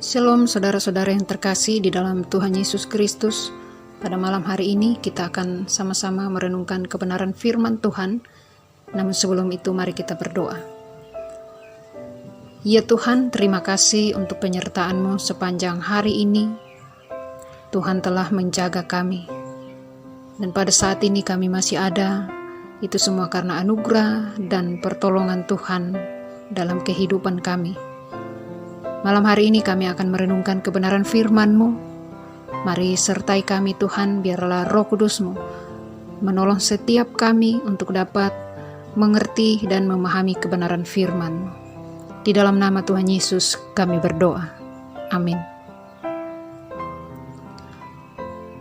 Shalom saudara-saudara yang terkasih di dalam Tuhan Yesus Kristus. Pada malam hari ini kita akan sama-sama merenungkan kebenaran firman Tuhan. Namun sebelum itu mari kita berdoa. Ya Tuhan, terima kasih untuk penyertaan-Mu sepanjang hari ini. Tuhan telah menjaga kami. Dan pada saat ini kami masih ada. Itu semua karena anugerah dan pertolongan Tuhan dalam kehidupan kami. Malam hari ini kami akan merenungkan kebenaran firman-Mu. Mari sertai kami Tuhan, biarlah Roh Kudus-Mu menolong setiap kami untuk dapat mengerti dan memahami kebenaran firman-Mu. Di dalam nama Tuhan Yesus kami berdoa. Amin.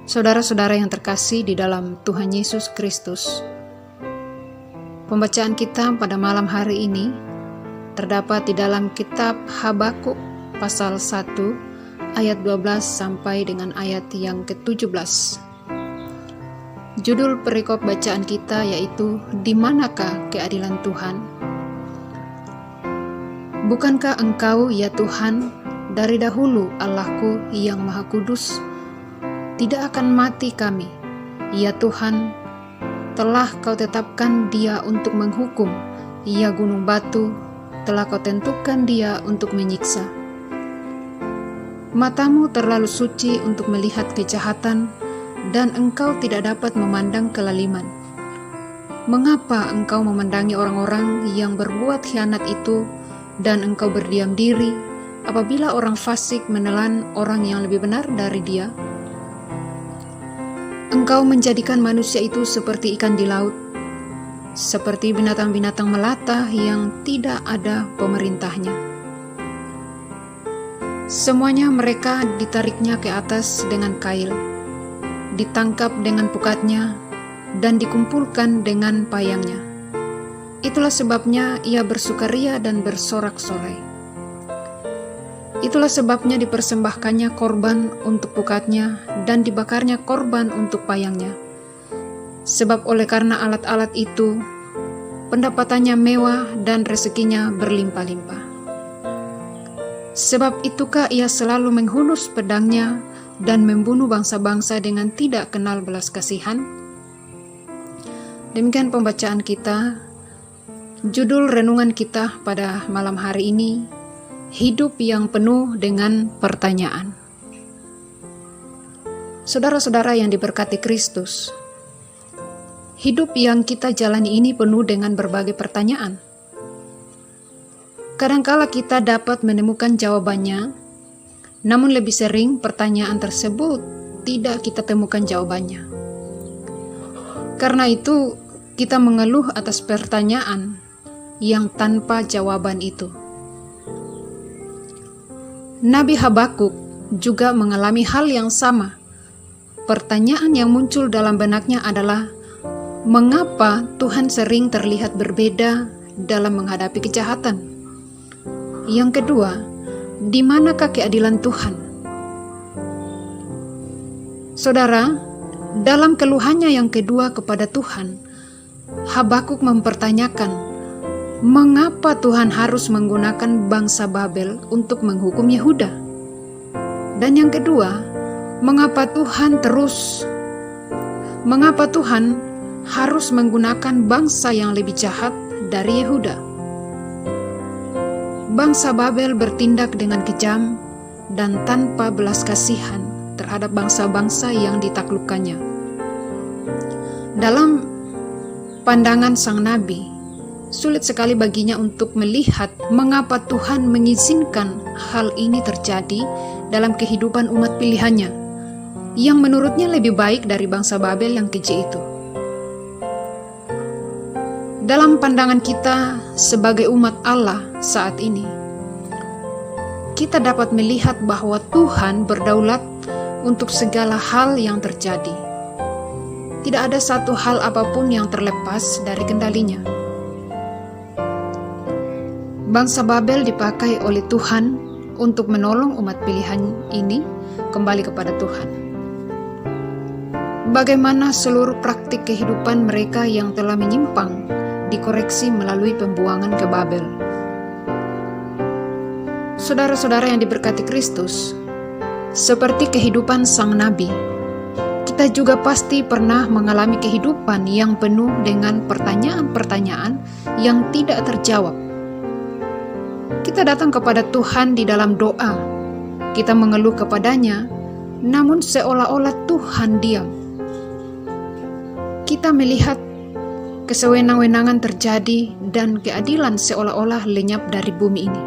Saudara-saudara yang terkasih di dalam Tuhan Yesus Kristus, pembacaan kita pada malam hari ini terdapat di dalam kitab Habakuk pasal 1 ayat 12 sampai dengan ayat yang ke-17. Judul perikop bacaan kita yaitu Di manakah keadilan Tuhan? Bukankah Engkau ya Tuhan dari dahulu Allahku yang Maha Kudus? Tidak akan mati kami, ya Tuhan, telah Kau tetapkan Dia untuk menghukum, ya gunung batu, telah Kau tentukan Dia untuk menyiksa. Matamu terlalu suci untuk melihat kejahatan, dan Engkau tidak dapat memandang kelaliman. Mengapa Engkau memandangi orang-orang yang berbuat khianat itu, dan Engkau berdiam diri apabila orang fasik menelan orang yang lebih benar dari dia? Engkau menjadikan manusia itu seperti ikan di laut, seperti binatang-binatang melata yang tidak ada pemerintahnya. Semuanya mereka ditariknya ke atas dengan kail, ditangkap dengan pukatnya, dan dikumpulkan dengan payangnya. Itulah sebabnya ia bersukaria dan bersorak-sorai. Itulah sebabnya dipersembahkannya korban untuk pukatnya, dan dibakarnya korban untuk payangnya. Sebab oleh karena alat-alat itu, pendapatannya mewah dan rezekinya berlimpah-limpah. Sebab itukah ia selalu menghunus pedangnya dan membunuh bangsa-bangsa dengan tidak kenal belas kasihan? Demikian pembacaan kita. Judul renungan kita pada malam hari ini, hidup yang penuh dengan pertanyaan. Saudara-saudara yang diberkati Kristus, hidup yang kita jalani ini penuh dengan berbagai pertanyaan. Kadangkala kita dapat menemukan jawabannya, namun lebih sering pertanyaan tersebut tidak kita temukan jawabannya. Karena itu, kita mengeluh atas pertanyaan yang tanpa jawaban itu. Nabi Habakuk juga mengalami hal yang sama. Pertanyaan yang muncul dalam benaknya adalah, mengapa Tuhan sering terlihat berbeda dalam menghadapi kejahatan? Yang kedua, di manakah keadilan Tuhan? Saudara, dalam keluhannya yang kedua kepada Tuhan, Habakuk mempertanyakan, mengapa Tuhan harus menggunakan bangsa Babel untuk menghukum Yehuda? Dan yang kedua, mengapa Tuhan harus menggunakan bangsa yang lebih jahat dari Yehuda? Bangsa Babel bertindak dengan kejam dan tanpa belas kasihan terhadap bangsa-bangsa yang ditaklukkannya. Dalam pandangan sang nabi, sulit sekali baginya untuk melihat mengapa Tuhan mengizinkan hal ini terjadi dalam kehidupan umat pilihannya, yang menurutnya lebih baik dari bangsa Babel yang keji itu. Dalam pandangan kita sebagai umat Allah saat ini, kita dapat melihat bahwa Tuhan berdaulat untuk segala hal yang terjadi. Tidak ada satu hal apapun yang terlepas dari kendalinya. Bangsa Babel dipakai oleh Tuhan untuk menolong umat pilihan ini kembali kepada Tuhan. Bagaimana seluruh praktik kehidupan mereka yang telah menyimpang dikoreksi melalui pembuangan ke Babel. Saudara-saudara yang diberkati Kristus, seperti kehidupan sang nabi, kita juga pasti pernah mengalami kehidupan yang penuh dengan pertanyaan-pertanyaan yang tidak terjawab. Kita datang kepada Tuhan di dalam doa, kita mengeluh kepadanya, namun seolah-olah Tuhan diam. Kita melihat kesewenang-wenangan terjadi dan keadilan seolah-olah lenyap dari bumi ini.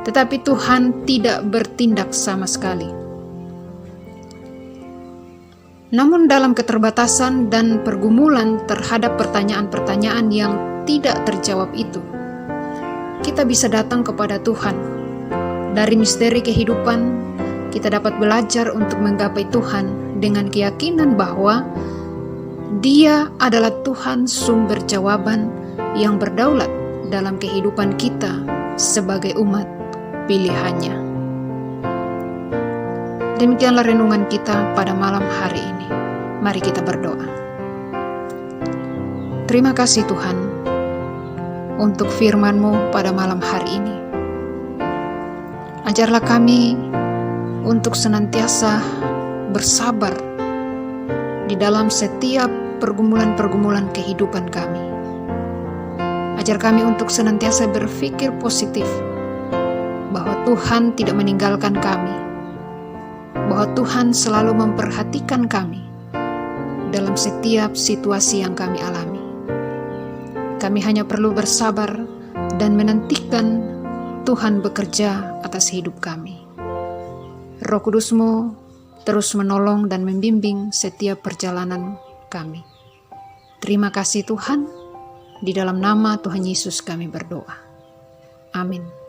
Tetapi Tuhan tidak bertindak sama sekali. Namun dalam keterbatasan dan pergumulan terhadap pertanyaan-pertanyaan yang tidak terjawab itu, kita bisa datang kepada Tuhan. Dari misteri kehidupan, kita dapat belajar untuk menggapai Tuhan dengan keyakinan bahwa Dia adalah Tuhan sumber jawaban yang berdaulat dalam kehidupan kita sebagai umat pilihannya. Demikianlah renungan kita pada malam hari ini. Mari kita berdoa. Terima kasih Tuhan untuk firman-Mu pada malam hari ini. Ajarlah kami untuk senantiasa bersabar di dalam setiap pergumulan-pergumulan kehidupan kami. Ajar kami untuk senantiasa berpikir positif, bahwa Tuhan tidak meninggalkan kami, bahwa Tuhan selalu memperhatikan kami dalam setiap situasi yang kami alami. Kami hanya perlu bersabar dan menantikan Tuhan bekerja atas hidup kami. Roh Kudus-Mu terus menolong dan membimbing setiap perjalanan kami. Terima kasih Tuhan, di dalam nama Tuhan Yesus kami berdoa. Amin.